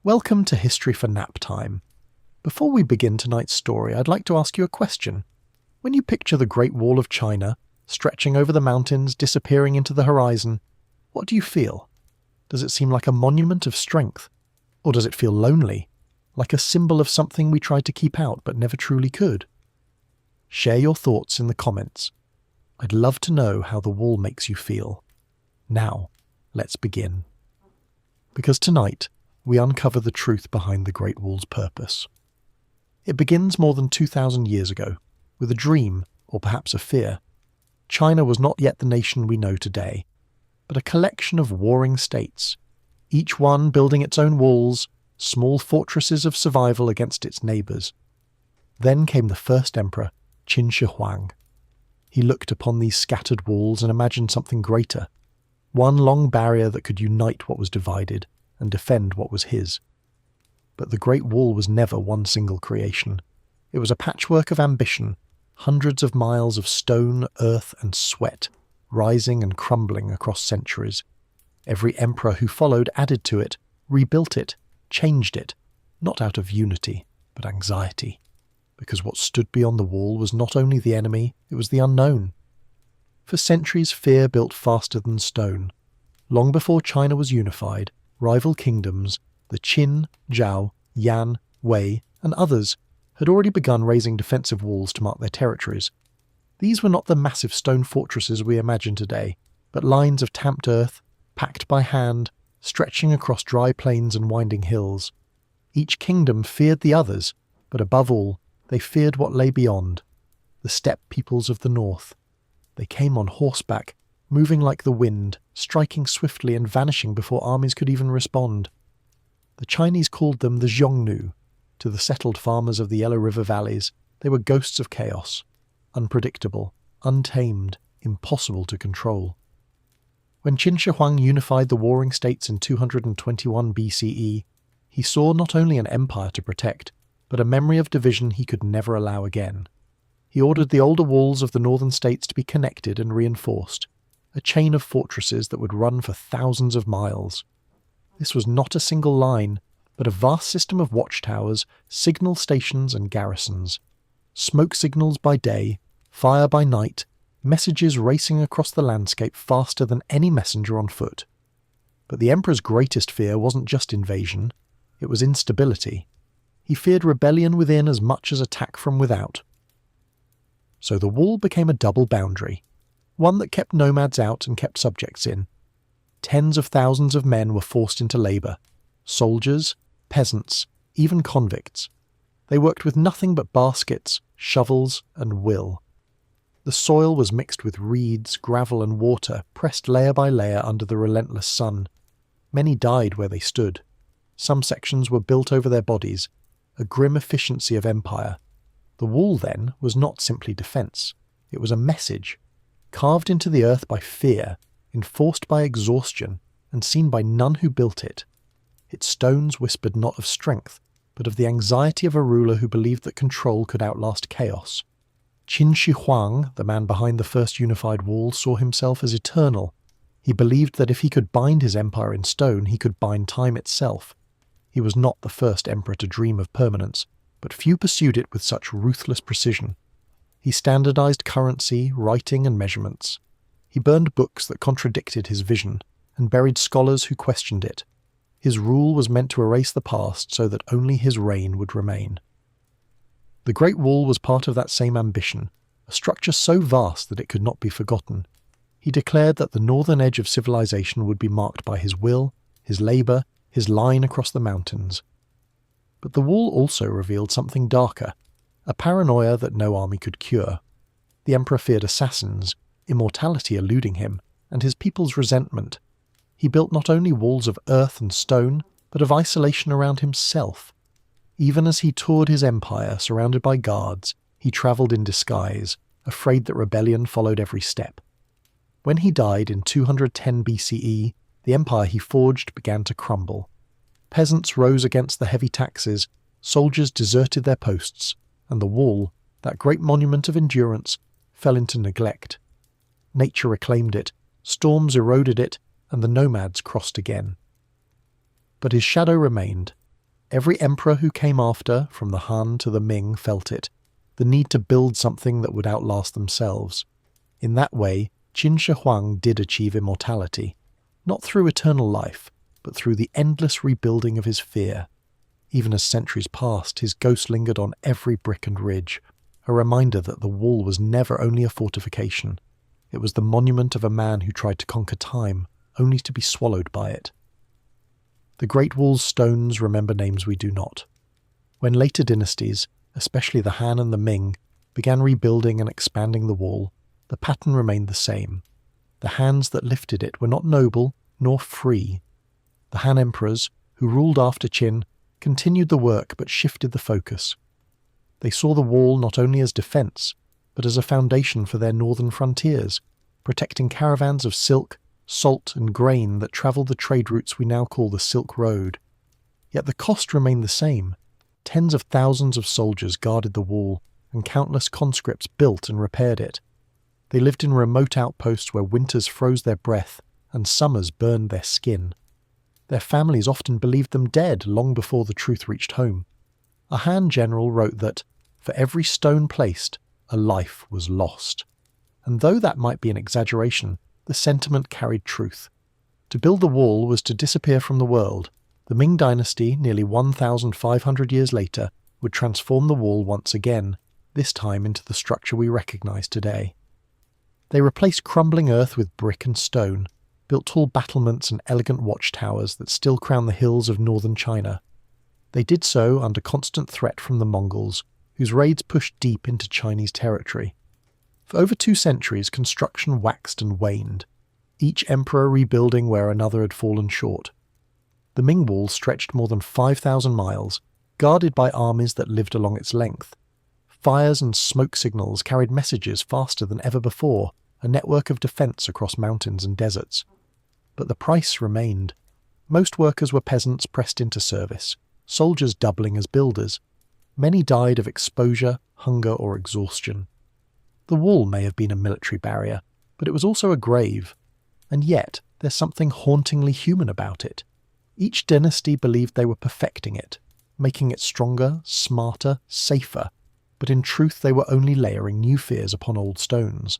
Welcome to History for Nap Time. Before we begin tonight's story, I'd like to ask you a question. When you picture the Great Wall of China, stretching over the mountains, disappearing into the horizon, what do you feel? Does it seem like a monument of strength? Or does it feel lonely, like a symbol of something we tried to keep out but never truly could? Share your thoughts in the comments. I'd love to know how the wall makes you feel. Now, let's begin. Because tonight, we uncover the truth behind the Great Wall's purpose. It begins more than 2,000 years ago, with a dream, or perhaps a fear. China was not yet the nation we know today, but a collection of warring states, each one building its own walls, small fortresses of survival against its neighbours. Then came the first emperor, Qin Shi Huang. He looked upon these scattered walls and imagined something greater, one long barrier that could unite what was divided and defend what was his. But the Great Wall was never one single creation. It was a patchwork of ambition, hundreds of miles of stone, earth and sweat, rising and crumbling across centuries. Every emperor who followed added to it, rebuilt it, changed it, not out of unity, but anxiety. Because what stood beyond the wall was not only the enemy, it was the unknown. For centuries, fear built faster than stone. Long before China was unified, rival kingdoms, the Qin, Zhao, Yan, Wei, and others, had already begun raising defensive walls to mark their territories. These were not the massive stone fortresses we imagine today, but lines of tamped earth, packed by hand, stretching across dry plains and winding hills. Each kingdom feared the others, but above all, they feared what lay beyond, the steppe peoples of the north. They came on horseback, moving like the wind, striking swiftly and vanishing before armies could even respond. The Chinese called them the Xiongnu. To the settled farmers of the Yellow River valleys, they were ghosts of chaos, unpredictable, untamed, impossible to control. When Qin Shi Huang unified the warring states in 221 BCE, he saw not only an empire to protect, but a memory of division he could never allow again. He ordered the older walls of the northern states to be connected and reinforced, a chain of fortresses that would run for thousands of miles. This was not a single line, but a vast system of watchtowers, signal stations and garrisons. Smoke signals by day, fire by night, messages racing across the landscape faster than any messenger on foot. But the emperor's greatest fear wasn't just invasion, it was instability. He feared rebellion within as much as attack from without. So the wall became a double boundary, one that kept nomads out and kept subjects in. Tens of thousands of men were forced into labour, soldiers, peasants, even convicts. They worked with nothing but baskets, shovels, and will. The soil was mixed with reeds, gravel and water, pressed layer by layer under the relentless sun. Many died where they stood. Some sections were built over their bodies, a grim efficiency of empire. The wall, then, was not simply defence. It was a message, carved into the earth by fear, enforced by exhaustion, and seen by none who built it. Its stones whispered not of strength, but of the anxiety of a ruler who believed that control could outlast chaos. Qin Shi Huang, the man behind the first unified wall, saw himself as eternal. He believed that if he could bind his empire in stone, he could bind time itself. He was not the first emperor to dream of permanence, but few pursued it with such ruthless precision. He standardized currency, writing and measurements. He burned books that contradicted his vision, and buried scholars who questioned it. His rule was meant to erase the past so that only his reign would remain. The Great Wall was part of that same ambition, a structure so vast that it could not be forgotten. He declared that the northern edge of civilization would be marked by his will, his labour, his line across the mountains. But the wall also revealed something darker, a paranoia that no army could cure. The emperor feared assassins, immortality eluding him, and his people's resentment. He built not only walls of earth and stone, but of isolation around himself. Even as he toured his empire, surrounded by guards, he travelled in disguise, afraid that rebellion followed every step. When he died in 210 BCE, the empire he forged began to crumble. Peasants rose against the heavy taxes, soldiers deserted their posts, and the wall, that great monument of endurance, fell into neglect. Nature reclaimed it, storms eroded it, and the nomads crossed again. But his shadow remained, Every emperor who came after, from the Han to the Ming, felt it, the need to build something that would outlast themselves. In that way, Qin Shi Huang did achieve immortality, not through eternal life, but through the endless rebuilding of his fear. Even as centuries passed, his ghost lingered on every brick and ridge, a reminder that the wall was never only a fortification. It was the monument of a man who tried to conquer time, only to be swallowed by it. The Great Wall's stones remember names we do not. When later dynasties, especially the Han and the Ming, began rebuilding and expanding the wall, the pattern remained the same. The hands that lifted it were not noble nor free. The Han emperors, who ruled after Qin, continued the work but shifted the focus. They saw the wall not only as defence, but as a foundation for their northern frontiers, protecting caravans of silk, salt and grain that travelled the trade routes we now call the Silk Road. Yet the cost remained the same. Tens of thousands of soldiers guarded the wall, and countless conscripts built and repaired it. They lived in remote outposts where winters froze their breath and summers burned their skin. Their families often believed them dead long before the truth reached home. A Han general wrote that, for every stone placed, a life was lost. And though that might be an exaggeration, the sentiment carried truth. To build the wall was to disappear from the world. The Ming dynasty, nearly 1,500 years later, would transform the wall once again, this time into the structure we recognise today. They replaced crumbling earth with brick and stone, built tall battlements and elegant watchtowers that still crown the hills of northern China. They did so under constant threat from the Mongols, whose raids pushed deep into Chinese territory. For over 2 centuries, construction waxed and waned, each emperor rebuilding where another had fallen short. The Ming Wall stretched more than 5,000 miles, guarded by armies that lived along its length. Fires and smoke signals carried messages faster than ever before, a network of defence across mountains and deserts. But the price remained. Most workers were peasants pressed into service, soldiers doubling as builders. Many died of exposure, hunger or exhaustion. The wall may have been a military barrier, but it was also a grave. And yet, there's something hauntingly human about it. Each dynasty believed they were perfecting it, making it stronger, smarter, safer, but in truth they were only layering new fears upon old stones.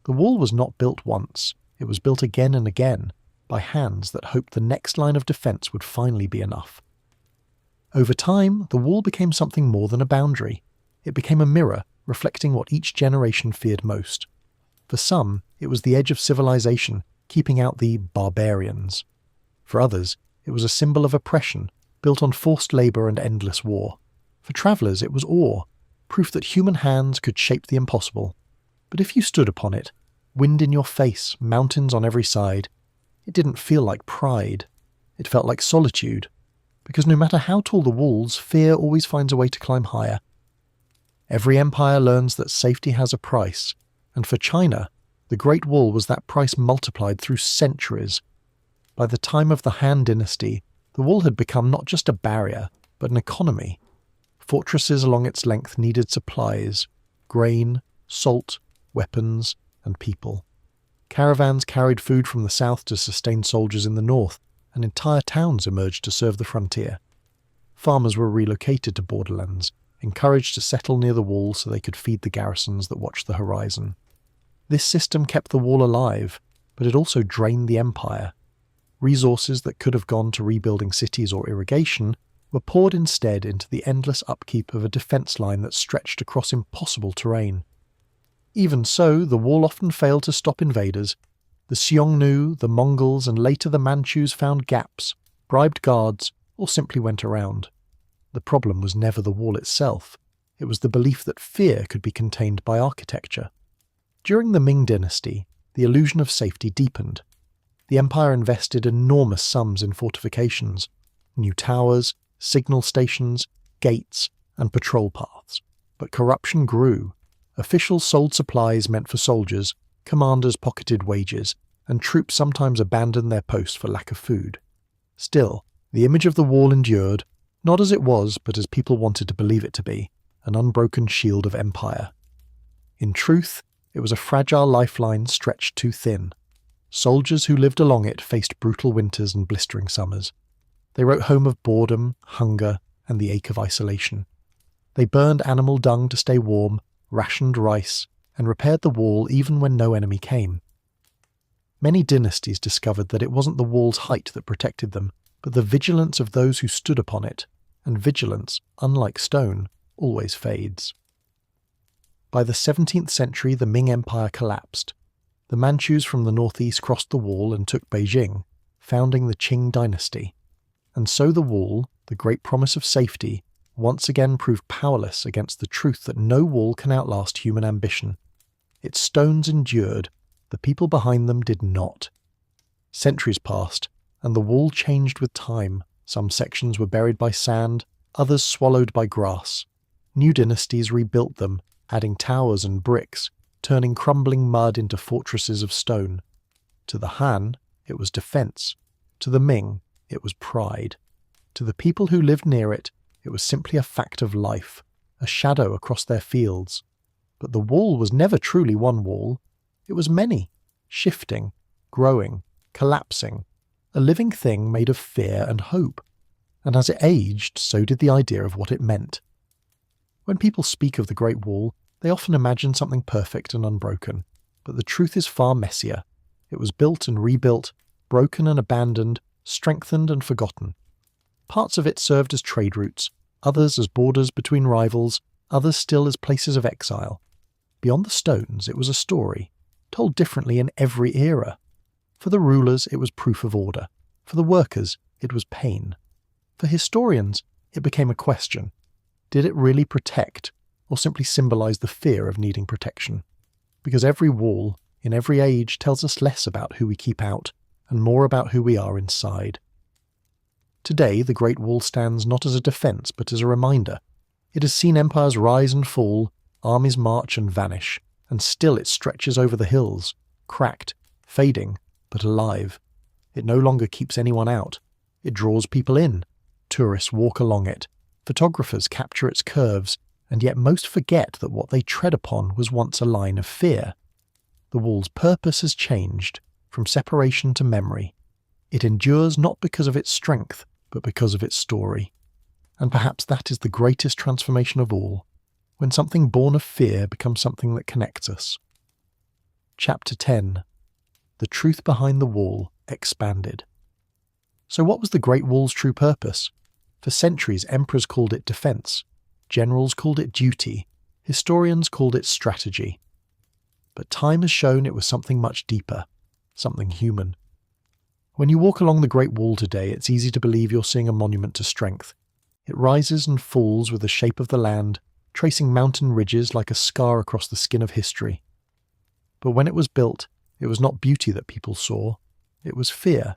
The wall was not built once, it was built again and again, by hands that hoped the next line of defence would finally be enough. Over time, the wall became something more than a boundary. It became a mirror, reflecting what each generation feared most. For some, it was the edge of civilization, keeping out the barbarians. For others, it was a symbol of oppression, built on forced labour and endless war. For travellers, it was awe, proof that human hands could shape the impossible. But if you stood upon it, wind in your face, mountains on every side, it didn't feel like pride. It felt like solitude. Because no matter how tall the walls, fear always finds a way to climb higher. Every empire learns that safety has a price, and for China, the Great Wall was that price multiplied through centuries. By the time of the Han dynasty, the wall had become not just a barrier, but an economy. Fortresses along its length needed supplies, grain, salt, weapons, and people. Caravans carried food from the south to sustain soldiers in the north, and entire towns emerged to serve the frontier. Farmers were relocated to borderlands, encouraged to settle near the wall so they could feed the garrisons that watched the horizon. This system kept the wall alive, but it also drained the empire. Resources that could have gone to rebuilding cities or irrigation were poured instead into the endless upkeep of a defence line that stretched across impossible terrain. Even so, the wall often failed to stop invaders. The Xiongnu, the Mongols, and later the Manchus found gaps, bribed guards, or simply went around. The problem was never the wall itself. It was the belief that fear could be contained by architecture. During the Ming dynasty, the illusion of safety deepened. The empire invested enormous sums in fortifications, new towers, signal stations, gates, and patrol paths. But corruption grew. Officials sold supplies meant for soldiers, commanders pocketed wages, and troops sometimes abandoned their posts for lack of food. Still, the image of the wall endured, not as it was, but as people wanted to believe it to be, an unbroken shield of empire. In truth, it was a fragile lifeline stretched too thin. Soldiers who lived along it faced brutal winters and blistering summers. They wrote home of boredom, hunger, and the ache of isolation. They burned animal dung to stay warm, rationed rice, and repaired the wall even when no enemy came. Many dynasties discovered that it wasn't the wall's height that protected them, but the vigilance of those who stood upon it, and vigilance, unlike stone, always fades. By the 17th century, the Ming Empire collapsed. The Manchus from the northeast crossed the wall and took Beijing, founding the Qing dynasty. And so the wall, the great promise of safety, once again proved powerless against the truth that no wall can outlast human ambition. Its stones endured, the people behind them did not. Centuries passed, and the wall changed with time. Some sections were buried by sand, others swallowed by grass. New dynasties rebuilt them, adding towers and bricks, turning crumbling mud into fortresses of stone. To the Han, it was defense. To the Ming, it was pride. To the people who lived near it, it was simply a fact of life, a shadow across their fields. But the wall was never truly one wall. It was many, shifting, growing, collapsing, a living thing made of fear and hope. And as it aged, so did the idea of what it meant. When people speak of the Great Wall, they often imagine something perfect and unbroken, but the truth is far messier. It was built and rebuilt, broken and abandoned, strengthened and forgotten. Parts of it served as trade routes, others as borders between rivals, others still as places of exile. Beyond the stones, it was a story, told differently in every era. For the rulers, it was proof of order. For the workers, it was pain. For historians, it became a question. Did it really protect, or simply symbolize the fear of needing protection? Because every wall, in every age, tells us less about who we keep out, and more about who we are inside. Today, the Great Wall stands not as a defense, but as a reminder. It has seen empires rise and fall, armies march and vanish, and still it stretches over the hills, cracked, fading, but alive. It no longer keeps anyone out. It draws people in. Tourists walk along it. Photographers capture its curves, and yet most forget that what they tread upon was once a line of fear. The wall's purpose has changed, from separation to memory. It endures not because of its strength, but because of its story. And perhaps that is the greatest transformation of all, when something born of fear becomes something that connects us. Chapter 10. The Truth Behind the Wall Expanded. So what was the Great Wall's true purpose? For centuries, emperors called it defense, generals called it duty, historians called it strategy. But time has shown it was something much deeper, something human. When you walk along the Great Wall today, it's easy to believe you're seeing a monument to strength. It rises and falls with the shape of the land, tracing mountain ridges like a scar across the skin of history. But when it was built, it was not beauty that people saw, it was fear.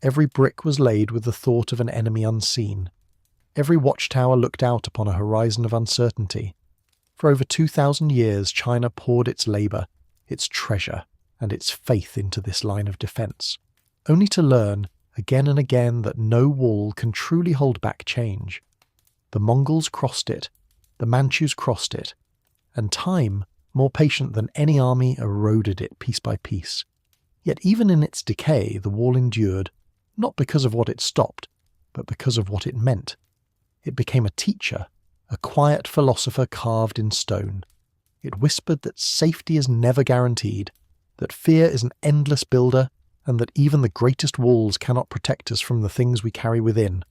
Every brick was laid with the thought of an enemy unseen. Every watchtower looked out upon a horizon of uncertainty. For over 2,000 years, China poured its labour, its treasure, and its faith into this line of defence, only to learn, again and again, that no wall can truly hold back change. The Mongols crossed it, the Manchus crossed it, and time, more patient than any army, eroded it piece by piece. Yet even in its decay, the wall endured, not because of what it stopped, but because of what it meant. It became a teacher, a quiet philosopher carved in stone. It whispered that safety is never guaranteed, that fear is an endless builder, and that even the greatest walls cannot protect us from the things we carry within.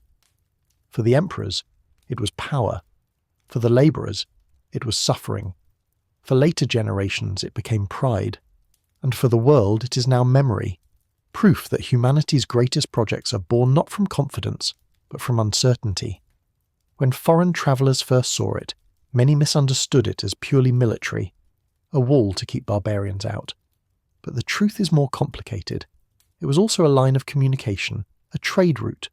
For the emperors, it was power. For the labourers, it was suffering. For later generations, it became pride. And for the world, it is now memory, proof that humanity's greatest projects are born not from confidence, but from uncertainty. When foreign travellers first saw it, many misunderstood it as purely military, a wall to keep barbarians out. But the truth is more complicated. It was also a line of communication, a trade route,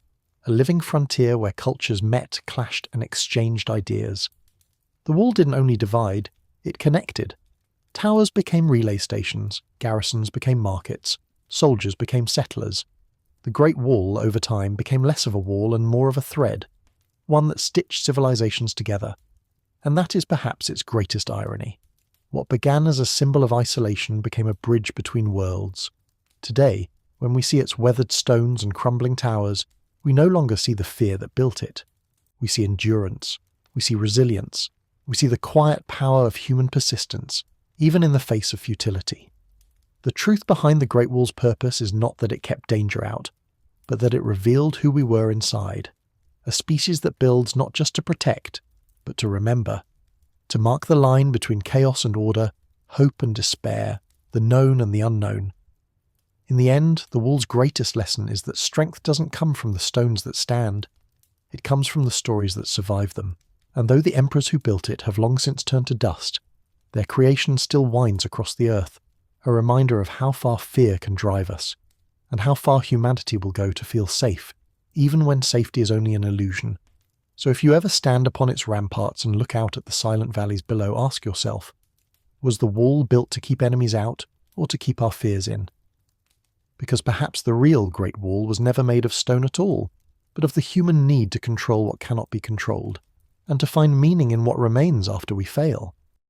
a living frontier where cultures met, clashed, and exchanged ideas. The wall didn't only divide, it connected. Towers became relay stations, garrisons became markets, soldiers became settlers. The Great Wall, over time, became less of a wall and more of a thread, one that stitched civilizations together. And that is perhaps its greatest irony. What began as a symbol of isolation became a bridge between worlds. Today, when we see its weathered stones and crumbling towers, we no longer see the fear that built it. We see endurance. We see resilience. We see the quiet power of human persistence, even in the face of futility. The truth behind the Great Wall's purpose is not that it kept danger out, but that it revealed who we were inside, a species that builds not just to protect, but to remember, to mark the line between chaos and order, hope and despair, the known and the unknown. In the end, the wall's greatest lesson is that strength doesn't come from the stones that stand. It comes from the stories that survive them. And though the emperors who built it have long since turned to dust, their creation still winds across the earth, a reminder of how far fear can drive us, and how far humanity will go to feel safe, even when safety is only an illusion. So if you ever stand upon its ramparts and look out at the silent valleys below, ask yourself, was the wall built to keep enemies out, or to keep our fears in? Because perhaps the real Great Wall was never made of stone at all, but of the human need to control what cannot be controlled, and to find meaning in what remains after we fail.